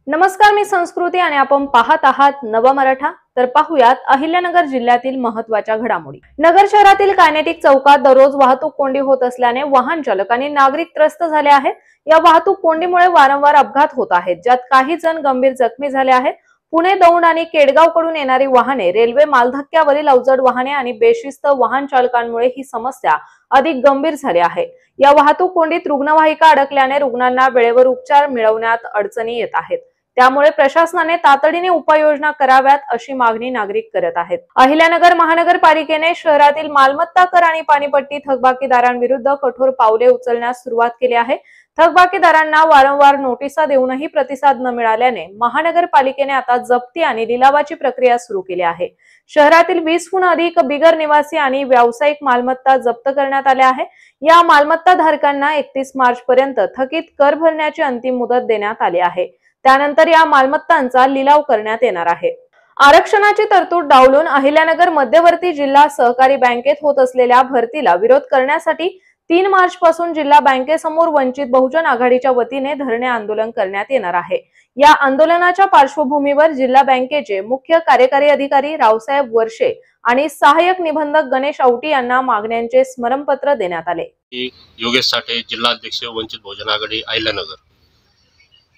नमस्कार, मी संस्कृती आणि आपण पाहत आहात नवा मराठा। तर पाहुयात अहिल्यानगर जिल्ह्यातील महत्त्वाच्या घडामोडी। नगर शहरातील कायनेटिक चौकात दररोज वाहतूक कोंडी होत असल्याने वाहन चालक आणि नागरिक त्रस्त झाले आहेत। या वाहतूक कोंडीमुळे वारंवार अपघात होत आहेत, ज्यात काही जण गंभीर जखमी झाले आहेत। पुणे दौंड आणि केडगाव कडून येणारी वाहने, रेल्वे मालधक्क्यावरील अवजड वाहने आणि बेशिस्त वाहन चालकांमुळे ही समस्या अधिक गंभीर झाली आहे। या वाहतूक कोंडीत रुग्णवाहिका अडकल्याने रुग्णांना वेळेवर उपचार मिळवण्यात अडचणी येत आहेत। त्यामुळे प्रशासनाने तातडीने उपाययोजना कराव्यात अशी मागणी नागरिक करत आहेत। अहिल्यानगर महानगरपालिकेने शहरातील मालमत्ता कर आणि पाणीपट्टी थकबाकीदारांविरुद्ध कठोर पावले उचलण्यास सुरुवात केली आहे। थकबाकीदारांना वारंवार नोटिसा देऊनही प्रतिसाद न मिळाल्याने महानगरपालिकेने आता जप्ती आणि लिलावाची प्रक्रिया सुरू केली आहे। शहरातील 20हून अधिक बिगर निवासी आणि व्यावसायिक मालमत्ता जप्त करण्यात आल्या आहे। या मालमत्ता धारकांना 31 मार्च पर्यंत थकीत कर भरण्याची अंतिम मुदत देण्यात आली आहे। त्यानंतर या मालमत्तांचा लिलाव करण्यात येणार आहे। आरक्षणाची तरतूद डावलून अहिल्यानगर मध्यवर्ती जिल्हा सहकारी बँकेत होत असलेल्या भरतीला विरोध करण्यासाठी 3 मार्च पासून जिल्हा बँकेसमोर वंचित बहुजन आघाडीच्या वतीने धरणे आंदोलन करण्यात येणार आहे। या आंदोलनाच्या पार्श्वभूमीवर जिल्हा बँकेचे मुख्य कार्यकारी अधिकारी रावसाहेब वर्षे आणि सहाय्यक निबंधक गणेश आवटी यांना मागण्यांचे स्मरणपत्र देण्यात आले। योगेश साठे, जिल्हाध्यक्ष वंचित बहुजन आघाडी अहिल्यानगर।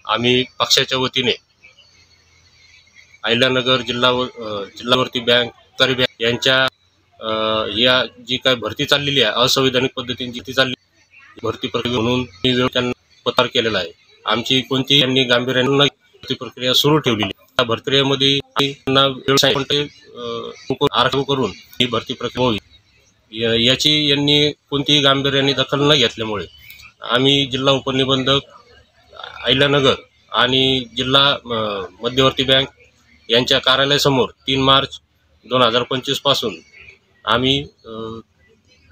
आम्ही पक्षाच्या वतीने अहिल्यानगर जिल्हावर्ती बँक सहकारी बँक यांच्या या जी काय भरती चाललेली आहे, असंवैधानिक पद्धतीने जी चालली भरती प्रक्रिया म्हणून त्यांना पत्र केलेला आहे। आमची कोणती यांनी गांभीर्याने भरती प्रक्रिया सुरू ठेवलेली। त्या भरतीमध्ये त्यांना आरक्षण करून ही भरती प्रक्रिया होईल याची यांनी कोणतीही गांभीर्याने दखल न घेतल्यामुळे आम्ही जिल्हा उपनिबंधक अहिल्यानगर आणि जिल्हा मध्यवर्ती बँक यांच्या कार्यालयासमोर 3 मार्च 2025 पासून आम्ही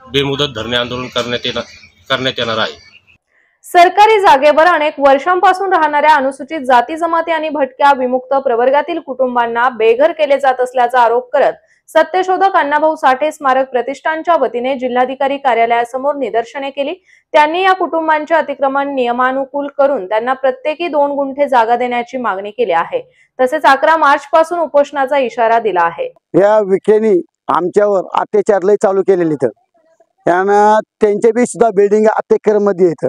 बेमुदत धरणे आंदोलन करण्यात येणार आहे। सरकारी जागेवर अनेक वर्षांपासून राहणाऱ्या अनुसूचित जाती जमाती आणि भटक्या विमुक्त प्रवर्गातील कुटुंबांना बेघर केले जात असल्याचा आरोप करत सत्यशोधक अण्णाभाऊ साठे स्मारक प्रतिष्ठानच्या वतीने जिल्हाधिकारी कार्यालयासमोर निदर्शने केली। त्यांनी या कुटुंबांचे अतिक्रमण नियमानुकूल करून त्यांना प्रत्येकी 2 गुंठे जागा देण्याची मागणी केली आहे। तसेच 11 मार्च पासून उपोषणाचा इशारा दिला आहे। या विखेनी आमच्यावर अत्याचार लय चालू केलेले इथं, त्यांना त्यांचे बी सुद्धा बिल्डिंग अत्याचार मध्ये येतं।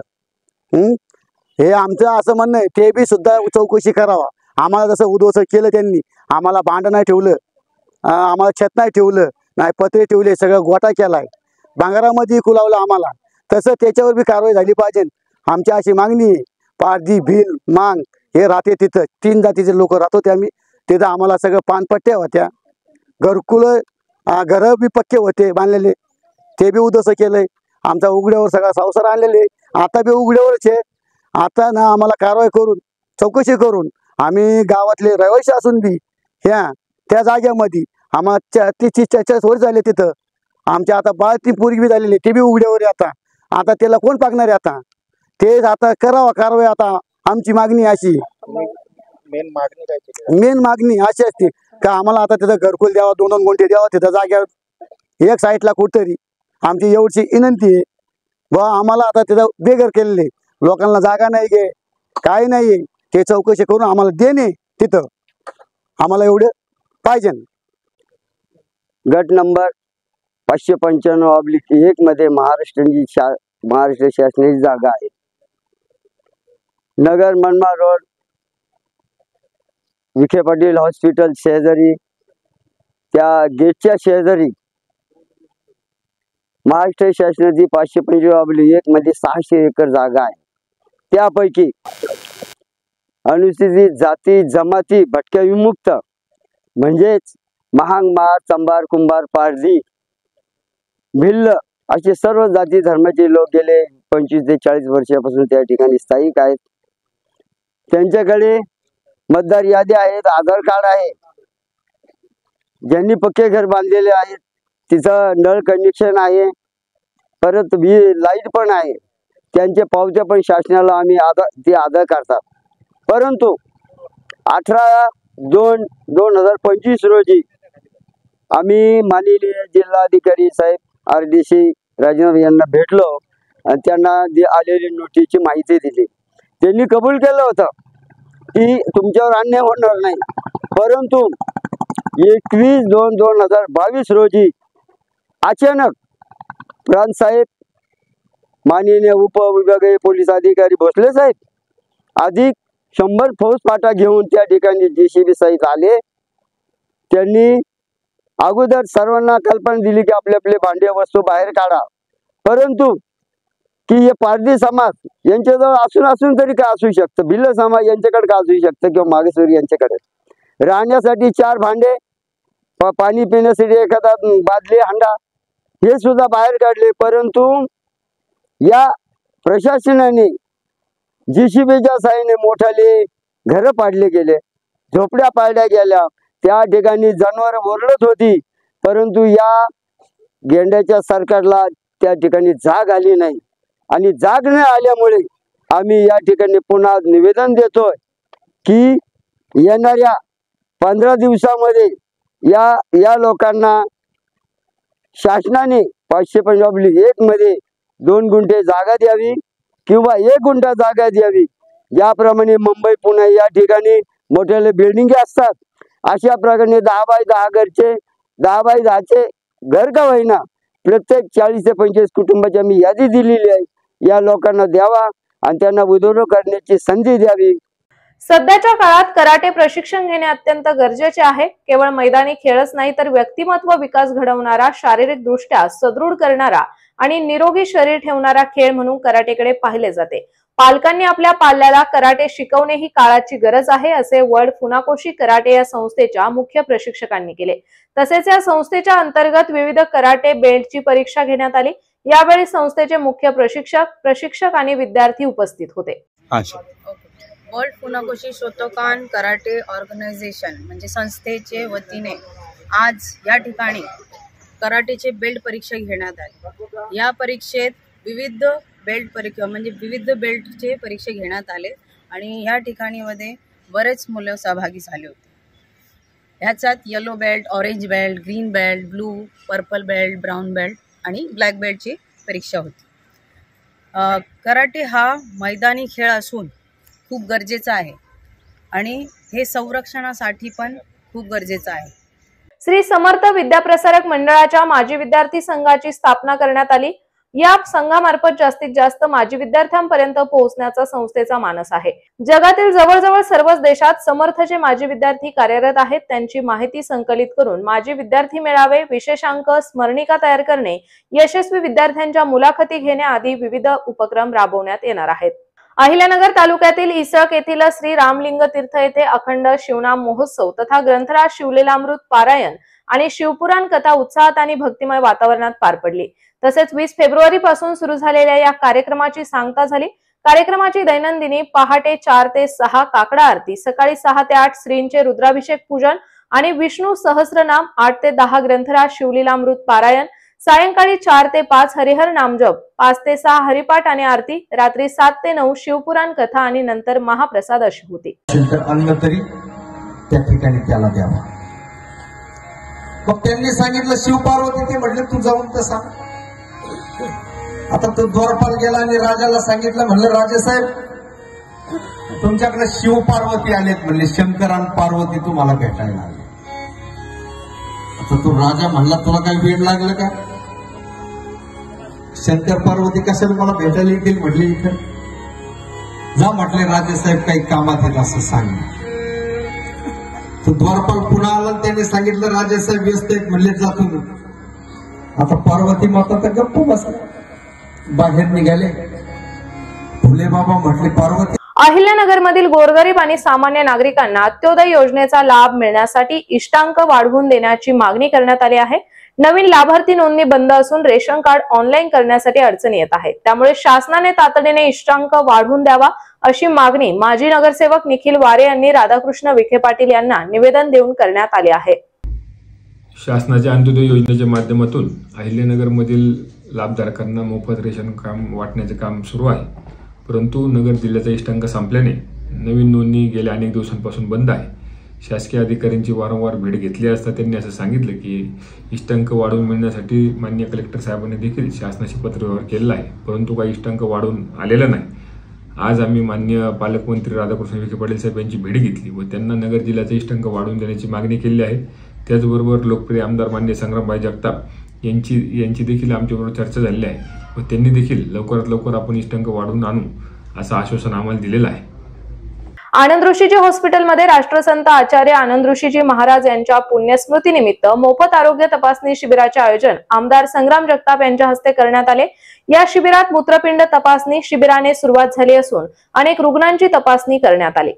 हे आमचं असं म्हणणं आहे, ते बी सुद्धा चौकशी करावा। आम्हाला जसं उद्ध्वस्त केलं त्यांनी, आम्हाला भांडं नाही ठेवलं, आम्हाला छत नाही ठेवलं, नाही पत्रे ठेवले, सगळं गोटा केलाय, भांगारामध्ये कुलावलं आम्हाला, तसं त्याच्यावर बी कारवाई झाली पाहिजे। आमची अशी मागणी आहे। पारधी, भील, मांग हे राहते तिथं, 3 जातीचे लोक राहतो ते आम्ही तिथं। आम्हाला सगळं पानपट्ट्या होत्या, घरकुल घर बी पक्के होते बांधलेले, ते बी उद्ध्वस्त केलंय। आमचा उघड्यावर सगळा संसार आणलेले, आता बी उघड्यावरच आहे। आता ना आम्हाला कारवाई करून चौकशी करून आम्ही गावातले रहिवासी असून बी त्या जागेमध्ये आम्हाला 30-40 वर्ष झाले तिथं। आमच्या आता 12 पोरगी बी झालेली, ते बी उघड्यावर आहे। आता त्याला कोण पागणार आहे? आता ते आता करावा कारवाई। आता आमची मागणी अशी, मेन मागणी अशी असते का आम्हाला आता तिथं घरकुल द्यावा, 2-2 गुंठे द्यावा तिथं जाग्यावर, एक साईडला कुठतरी। आमची एवढी विनंती आहे व आम्हाला आता तिथं बेघर केलेले लोकांना जागा नाही गे, काही नाहीये, ते चौकशी करून आम्हाला देणे तिथं, आम्हाला एवढं पाहिजे। गट नंबर 595/1 मध्ये महाराष्ट्र शासनाची जागा आहे। नगर मनमाड रोड, विखे पाटील हॉस्पिटल शेजारी, त्या गेटच्या शेजारी महाराष्ट्र शासनाची 525/1 मध्ये 600 एकर जागा आहे। त्यापैकी अनुसूचित जाती जमाती भटक्या विमुक्त म्हणजेच महांग, मार, चंबार, कुंभार, पारधी, भिल्ल असे सर्व जाती धर्माचे लोक गेले 25 ते 40 वर्षापासून त्या ठिकाणी स्थायिक आहेत। त्यांच्याकडे मतदार यादी आहेत, आधार कार्ड आहे, ज्यांनी पक्के घर बांधलेले आहेत, तिथं नळ कनेक्शन आहे, परत लाईट पण आहे, त्यांचे पावत्या पण शासनाला आम्ही ते आधार करतात। परंतु 18/2/2025 रोजी आम्ही माननीय जिल्हाधिकारी साहेब RDC राजेंद्र यांना भेटलो आणि त्यांना आलेली नोटीसची माहिती दिली। त्यांनी कबूल केलं होतं की तुमच्यावर अन्याय होणार नाही, परंतु 21/2/2022 रोजी अचानक प्रांतसाहेब, माननीय उपविभागीय पोलीस अधिकारी भोसले साहेब अधिक 100 फौज फाटा घेऊन त्या ठिकाणी JCB सहित आले. त्यांनी अगोदर सर्वांना कल्पना दिली की आपले आपले भांडे वस्तू बाहेर काढा, परंतु की हे पारधी समाज यांच्याजवळ असून तरी काय असू शकतं, भिल्ल समाज यांच्याकडे काय असू शकतं किंवा मागेसवर्गीय यांच्याकडे राहण्यासाठी 4 भांडे, पाणी पिण्यासाठी एखादा बादली, हांडा हे सुद्धा बाहेर काढले. परंतु या प्रशासनाने JCBच्या साहाय्याने मोठाले घरं पाडले गेले, झोपड्या पाडल्या गेल्या, त्या ठिकाणी जनावर ओरडत होती, परंतु या गेंड्याच्या सरकारला त्या ठिकाणी जाग आली नाही. आणि जाग न आल्यामुळे आम्ही या ठिकाणी पुन्हा निवेदन देतोय की येणाऱ्या 15 दिवसामध्ये या लोकांना शासनाने 555(1) मध्ये 2 गुंठे जागा द्यावी किंवा 1 गुंठा जागा द्यावी. ज्याप्रमाणे मुंबई पुणे या ठिकाणी मोठ्याले बिल्डिंग असतात, अशा प्रकारे 10x10 घरचे 10x10चे घर का होईना प्रत्येक 40 ते 25 कुटुंबाची आम्ही यादी दिलेली आहे. या लोकांना द्यावा आणि त्यांना उद्योग करण्याची संधी द्यावी. सध्याच्या काळात कराटे प्रशिक्षण घेणे अत्यंत गरजेचे आहे. केवळ मैदानी खेळच नाही तर व्यक्तिमत्व विकास घडवणारा, शारीरिक दृष्ट्या सदृढ करणारा आणि निरोगी शरीर ठेवणारा खेळ म्हणून कराटेकडे पाहिले जाते. पालकांनी आपल्या पाल्याला कराटे शिकवणे ही काळाची गरज आहे, असे वर्ल्ड फुनाकोशी कराटे या संस्थेच्या मुख्य प्रशिक्षकांनी केले. तसेच या संस्थेच्या अंतर्गत विविध कराटे बेल्टची परीक्षा घेण्यात आली. यावेळी संस्थेचे मुख्य प्रशिक्षक आणि विद्यार्थी उपस्थित होते. World Funakoshi Shotokan Karate Organisation म्हणजे संस्थेचे वतीने आज या ठिकाणी कराटेचे बेल्ट परीक्षा घेण्यात आली. या परीक्षेत विविध बेल्टचे परीक्षा घेण्यात आले आणि या ठिकाणी मध्ये बरेच मुलं सहभागी झाले होते. ह्याच्यात yellow belt, orange belt, green belt, blue, purple belt, brown belt आणि ब्लॅक बेल्टची परीक्षा होती. कराटे हा मैदानी खेळ असून खूप गरजेचा आहे आणि हे संरक्षणासाठी पण खूप गरजेचं आहे. श्री समर्थ विद्याप्रसारक मंडळाच्या माजी विद्यार्थी संघाची स्थापना करण्यात आली. या संघामार्फत जास्तीत जास्त माजी विद्यार्थ्यांपर्यंत पोहोचण्याचा संस्थेचा मानस आहे. जगातील जवळजवळ सर्वच देशात समर्थचे माजी विद्यार्थी कार्यरत आहेत. त्यांची माहिती संकलित करून माजी विद्यार्थी मेळावे, विशेषांक, स्मरणिका तयार करणे, यशस्वी विद्यार्थ्यांच्या मुलाखती घेणे आदी विविध उपक्रम राबवण्यात येणार आहेत. अहिल्यानगर तालुक्यातील इसळक येथील श्री रामलिंग तीर्थ येथे अखंड शिवनाम महोत्सव तथा ग्रंथराज शिवलीलामृत पारायण आणि शिवपुराण कथा उत्साहात आणि भक्तिमय वातावरणात पार पडली. तसेच 20 फेब्रुवारी पासून सुरू झालेल्या या कार्यक्रमाची सांगता झाली. कार्यक्रमाची दैनंदिनी पहाटे 4 ते 6 काकडा आरती, सकाळी 6 ते 8 श्रींचे रुद्राभिषेक पूजन आणि विष्णू सहस्रनाम, 8 ते 10 ग्रंथराज शिवलीलामृत पारायण, सायंकाळी 4 ते 5 हरिहर नामजप, 5 ते 6 हरिपाठ आणि आरती, रात्री 7 ते 9 शिवपुराण कथा आणि नंतर महाप्रसाद अशी होती. अन्न तरी त्या ठिकाणी त्याला द्यावा. मग त्यांनी सांगितलं शिवपार्वती, ते म्हटले तू जाऊन तर सांग. आता तो द्वारपाल गेला आणि राजाला सांगितलं, म्हणलं राजेसाहेब तुमच्याकडे शिवपार्वती आलेत, म्हणले शंकर आणि पार्वती तुम्हाला भेटायला आले. आता तो राजा म्हणला तुला काही वेळ लागलं का, शंकर पार्वती कशाला मला भेटायला येतील, म्हटले इथं जा. म्हटले राजेसाहेब काही कामात आहेत असं सांग. तो द्वारपाल पुन्हा आला, त्याने सांगितलं राजेसाहेब व्यस्त आहेत, म्हणले जातो. आता पार्वती माता तर गप्प बसला, बाहेर निघाले. फुले बाबा म्हटले पार्वती. अहिल्यानगर मधील गोरगरीब आणि सामान्य नागरिकांना अंत्योदय योजनेचा लाभ मिळण्यासाठी इष्टांक वाढवून देण्याची मागणी करण्यात आली आहे. नवीन लाभार्थी नोंदणी बंद असून रेशन कार्ड ऑनलाईन करण्यासाठी अडचणी येत आहेत. त्यामुळे शासनाने तातडीने इष्टांक वाढवून द्यावा अशी मागणी माजी नगरसेवक निखिल वारे यांनी राधाकृष्ण विखे पाटील यांना निवेदन देऊन करण्यात आले आहे. शासनाच्या अंत्योदय योजनेच्या माध्यमातून अहिल्यानगर मधील लाभधारकांना मोफत रेशन काम वाटण्याचे काम सुरू आहे. परंतु नगर जिल्ह्याचा इष्टांक संपल्याने नवीन नोंदणी गेल्या अनेक दिवसांपासून बंद आहे. शासकीय अधिकाऱ्यांची वारंवार भेट घेतली असता त्यांनी असं सांगितलं की इष्टांक वाढवून मिळण्यासाठी माननीय कलेक्टर साहेबांनी देखील शासनाशी पत्रव्यवहार केलेला आहे, परंतु काही इष्टांक वाढवून आलेला नाही आज आम्ही माननीय पालकमंत्री राधाकृष्ण विखे पाटील साहेब यांची भेट घेतली व त्यांना नगर जिल्ह्याचा इष्टांक वाढवून देण्याची मागणी केली आहे। त्याचबरोबर लोकप्रिय आमदार माननीय संग्रामभाई जगताप यांची देखील आमच्याबरोबर चर्चा झाली आहे व त्यांनी देखील लवकरात लवकर आपण इष्टांक वाढवून आणू असं आश्वासन आम्हाला दिलेलं आहे। आनंद ऋषीजी हॉस्पिटलमध्ये राष्ट्रसंत आचार्य आनंद ऋषीजी महाराज यांच्या पुण्यस्मृतीनिमित्त मोफत आरोग्य तपासणी शिबिराचे आयोजन आमदार संग्राम जगताप यांच्या हस्ते करण्यात आले। या शिबिरात मूत्रपिंड तपासणी शिबिराने सुरुवात झाली असून अनेक रुग्णांची तपासणी करण्यात आली।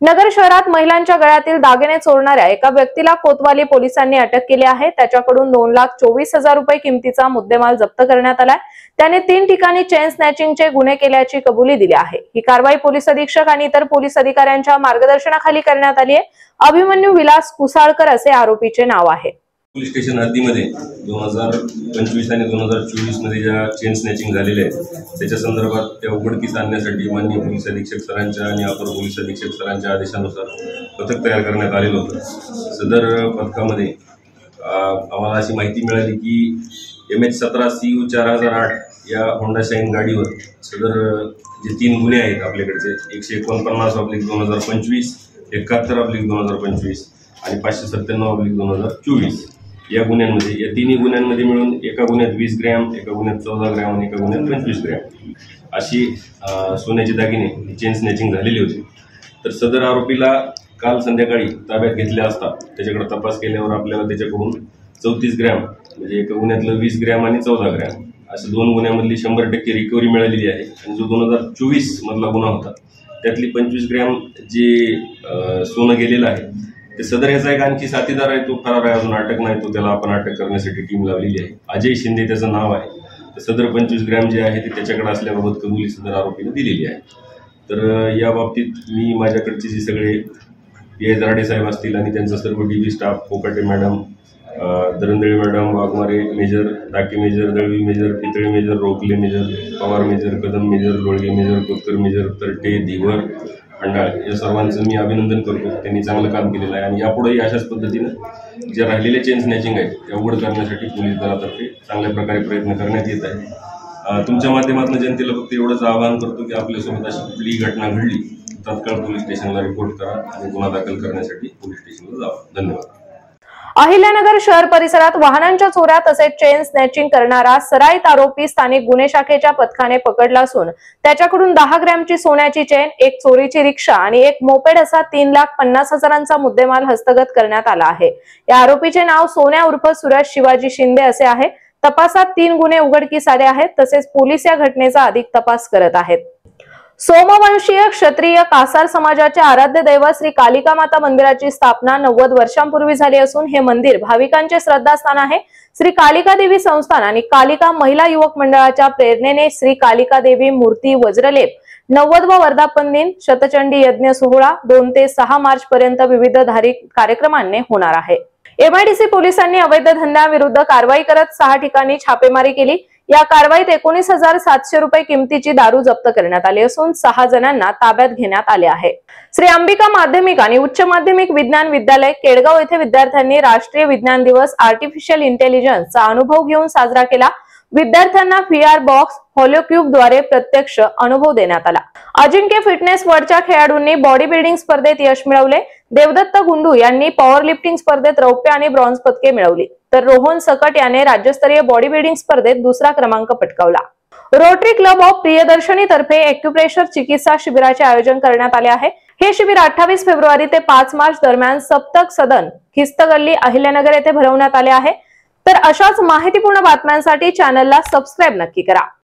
नगर शहरात महिलांच्या गळ्यातील दागिने चोरणाऱ्या एका व्यक्तीला कोतवाली पोलिसांनी अटक केली आहे। त्याच्याकडून 2,24,000 रुपये किमतीचा मुद्देमाल जप्त करण्यात आलाय। त्याने 3 ठिकाणी चेन स्नॅचिंगचे गुन्हे केल्याची कबुली दिली आहे। ही कारवाई पोलीस अधीक्षक आणि इतर पोलीस अधिकाऱ्यांच्या मार्गदर्शनाखाली करण्यात आली आहे। अभिमन्यू विलास कुसाळकर असे आरोपीचे नाव आहे। पोलीस स्टेशन हद्दीमध्ये 2025 आणि 2024 मध्ये ज्या चेन स्नॅचिंग झालेल्या आहेत त्याच्या संदर्भात त्या उघडकीस आणण्यासाठी माननीय पोलीस अधीक्षक सरांच्या आणि अपर पोलीस अधीक्षक सरांच्या आदेशानुसार पथक तयार करण्यात आलेलं होतं। सदर पथकामध्ये आम्हाला अशी माहिती मिळाली की MH17CU 4008 या होंडा शाईन गाडीवर सदर जे 3 गुन्हे आहेत आपल्याकडचे 149/2025, 71/2025 आणि 597/2024 या गुन्ह्यांमध्ये या तिन्ही गुन्ह्यांमध्ये मिळून एका गुन्ह्यात 20 ग्रॅम, एका गुन्ह्यात 14 ग्रॅम आणि एका गुन्ह्यात 25 ग्रॅम अशी सोन्याची दागिने चेन स्नॅचिंग झालेली होती। तर सदर आरोपीला काल संध्याकाळी ताब्यात घेतले असता त्याच्याकडे तपास केल्यावर आपल्याला त्याच्याकडून 34 ग्रॅम म्हणजे एका गुन्ह्यातलं 20 ग्रॅम आणि 14 ग्रॅम अशा 2 गुन्ह्यांमधली 100% रिकव्हरी मिळालेली आहे। आणि जो 2024 मधला गुन्हा होता त्यातली 25 ग्रॅम जे सोनं गेलेलं आहे ते सदर याचा एक आणखी साथीदार आहे, तो फरार आहे, अजून अटक नाही, तो त्याला आपण अटक करण्यासाठी टीम लावलेली आहे। अजय शिंदे त्याचं नाव आहे। तर सदर 25 ग्रॅम जे आहे ते त्याच्याकडे असल्याबाबत कबुली सदर आरोपीने दिलेली आहे। तर या बाबतीत मी माझ्याकडचे जे सगळे PI जराडे साहेब असतील आणि त्यांचा सर्व DB staff, Kokate madam, Darandale madam, Waghmare major, Dake major, Dalvi major, Pitale major, Rokale major, Pawar major, Kadam major, Lolage major, Kotkar major, Tarte, Dhivar, Khandal या सर्वांचं मी अभिनंदन करतो। त्यांनी चांगलं काम केलेलं आहे आणि यापुढेही अशाच पद्धतीनं ज्या राहिलेल्या चेन स्नॅचिंग आहेत त्या उघड करण्यासाठी पोलीस दलातर्फे चांगल्या प्रकारे प्रयत्न करण्यात येत आहे। तुमच्या माध्यमातून जनतेला फक्त एवढंच आवाहन करतो की आपल्यासोबत अशी कुठलीही घटना घडली तात्काळ पोलीस स्टेशनला रिपोर्ट करा आणि गुन्हा दाखल करण्यासाठी पोलीस स्टेशनला जावा। धन्यवाद। अहिल्यानगर शहर परिसरात वाहनांच्या चोऱ्या तसेच चेन स्नॅचिंग करणारा सराईत आरोपी स्थानिक गुन्हे शाखेच्या पथकाने पकडला असून त्याच्याकडून 10 ग्रॅमची सोन्याची चेन, एक चोरीची रिक्षा आणि एक मोपेड असा 3,50,000चा मुद्देमाल हस्तगत करण्यात आला आहे। या आरोपीचे नाव सोन्या उर्फ सूरज शिवाजी शिंदे असे आहे। तपासात 3 गुन्हे उघडकीस आले आहेत तसेच पोलीस या घटनेचा अधिक तपास करत आहेत। सोमवंशीय क्षत्रिय कासार समाजाचे आराध्य दैवत श्री कालिका माता मंदिराची स्थापना 90 वर्षांपूर्वी झाली असून हे मंदिर भाविकांचे श्रद्धास्थान आहे। श्री कालिका देवी संस्थान आणि कालिका महिला युवक मंडळाच्या प्रेरणेने श्री कालिका देवी मूर्ती वज्रलेप 90वा वर्धापन दिन, शतचंडी यज्ञ सोहळा 2 ते 6 मार्च पर्यंत विविध धार्मिक कार्यक्रमांनी होणार आहे। MIDC पोलिसांनी अवैध धंद्याविरुद्ध कारवाई करत 6 ठिकाणी छापेमारी केली। या कारवाईत 19,700 रुपये किमतीची दारू जप्त करण्यात आली असून 6 जणांना ताब्यात घेण्यात आले आहे। श्री अंबिका माध्यमिक आणि उच्च माध्यमिक विज्ञान विद्यालय केडगाव येथे विद्यार्थ्यांनी राष्ट्रीय विज्ञान दिवस आर्टिफिशियल इंटेलिजन्सचा अनुभव घेऊन साजरा केला। विद्यार्थ्यांना VR बॉक्स, होलोक्यूब द्वारे प्रत्यक्ष अनुभव देण्यात आला। अजिंक्य फिटनेस वर्ल्डच्या खेळाडूंनी बॉडी बिल्डिंग स्पर्धेत यश मिळवले। देवदत्त गुंडू यांनी पॉवर लिफ्टिंग स्पर्धेत रौप्य आणि ब्रॉन्झ पदके मिळवली तर रोहन सकट याने राज्यस्तरीय बॉडी बिल्डिंग स्पर्धेत 2रा क्रमांक पटकावला। रोटरी क्लब ऑफ प्रियदर्शनी तर्फे एक्युप्रेशर चिकित्सा शिबिराचे आयोजन करण्यात आले आहे। हे शिबिर 28 फेब्रुवारी ते 5 मार्च दरम्यान सप्तक सदन, खिस्त गल्ली, अहिल्यानगर येथे भरवण्यात आले आहे। तर अशाच माहितीपूर्ण बातम्यांसाठी चॅनलला सबस्क्राइब नक्की करा।